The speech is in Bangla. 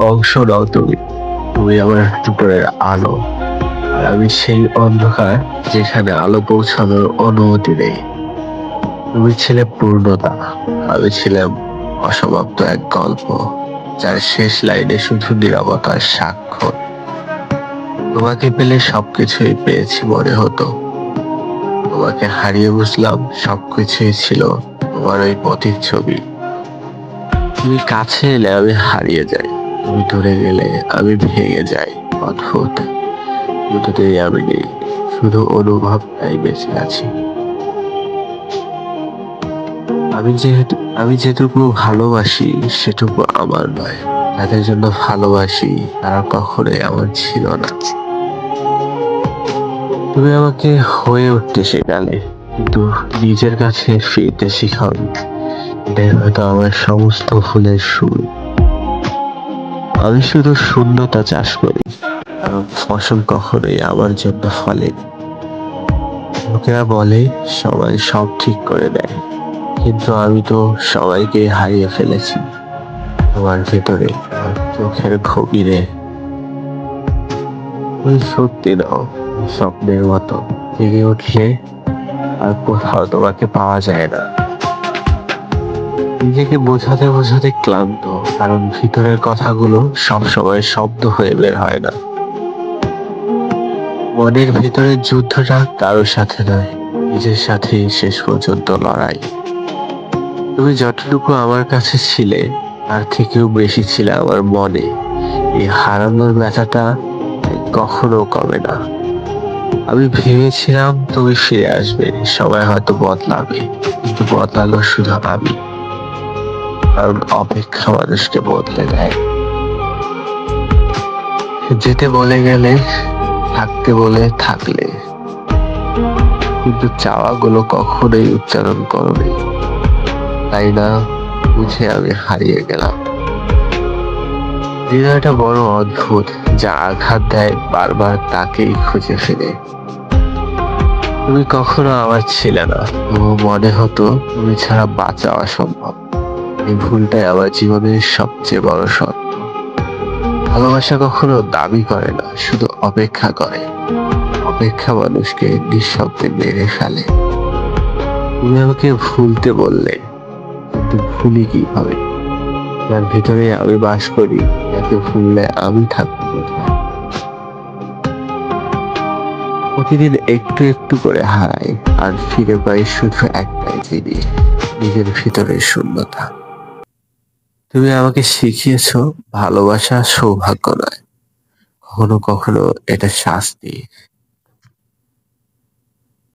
অংশ নাও তুমি। তুমি আমার দুপুরের আলো, আর আমি সেই অন্ধকার যেখানে আলো পৌঁছানোর অনুমতি নেই। তুমি ছিলে পূর্ণতা, আমি ছিলাম অসমাপ্ত এক গল্প, যার শেষ লাইনে শুধু নীরবতার স্বাক্ষর। তোমাকে পেলে সবকিছুই পেয়েছি মনে হতো, তোমাকে হারিয়ে বুঝলাম সবকিছুই ছিল তোমার ওই প্রতিচ্ছবি। তুমি কাছে এলে আমি হারিয়ে যাই, তুমি দূরে গেলে আমি ভেঙে যাই। অদ্ভুত, দুটোতেই আমি নেই, শুধু অনুভবটাই বেঁচে আছি। আমি যেটুকু ভালোবাসি সেটুকু আমার নয়, যাদের জন্য ভালোবাসি তারা কখনোই আমার ছিল না। তুমি আমাকে হয়ে উঠতে শেখালে, কিন্তু নিজের কাছে ফিরতে শিখাওনি। এটাই হয়তো আমার সমস্ত ভুলের শুরু। আমি শুধু শূন্যতা চাষ করি, কারণ ফসল কখনোই আমার জন্য ফলেনি। লোকেরা বলে সবাই সব ঠিক করে দেয়, কিন্তু আমি তো সবাইকে হারিয়ে ফেলেছি তোমার ভেতরে, আমার চোখের গভীরে। তুমি সত্যি নাও, স্বপ্নের মতো জেগে উঠলে আর কোথাও তোমাকে পাওয়া যায় না। নিজেকে বোঝাতে বোঝাতে ক্লান্ত, কারণ ভিতরের কথাগুলো সবসময় শব্দ হয়ে বের হয় না। মনের ভিতরের যুদ্ধটা কারোর সাথে নয়, নিজের সাথেই শেষ পর্যন্ত লড়াই। তুমি যতটুকু আমার কাছে ছিলে তার থেকেও বেশি ছিলে আমার মনে। এই হারানোর ব্যথাটা কখনো কমে না। আমি ভেবেছিলাম তুমি ফিরে আসবে, সবাই হয়তো বদলাবে, কিন্তু বদলালো শুধু আমি, কারণ অপেক্ষা মানুষকে বদলে দেয়। যেতে বলে গেলে, থাকতে বলে থাকলে, কিন্তু চাওয়াগুলো কখনোই উচ্চারণ করোনি, তাই না? বুঝে আমি হারিয়ে গেলাম। হৃদয়টা বড় অদ্ভুত, যা আঘাত দেয় বারবার তাকেই খুঁজে ফিরে। তুমি কখনো আমার ছিলে না, তবু মনে হতো তুমি ছাড়া বাঁচা অসম্ভব। এই ভুলটাই আমার জীবনের সবচেয়ে বড় সত্য। ভালোবাসা কখনো দাবি করে না, শুধু অপেক্ষা করে। অপেক্ষা মানুষকে নিঃশব্দে মেরে ফেলে। তুমি আমাকে ভুলতে বললে, কিন্তু ভুলি কিভাবে? যার ভিতরে আমি বাস করি, যাকে ভুললে আমি থাকবো কোথায়? প্রতিদিন একটু একটু করে হারাই, আর ফিরে পাই শুধু একটাই জিনিস, নিজের ভিতরের শূন্যতা। তুমি আমাকে শিখিয়েছো ভালোবাসা সৌভাগ্য নয়, কখনো কখনো এটা শাস্তি।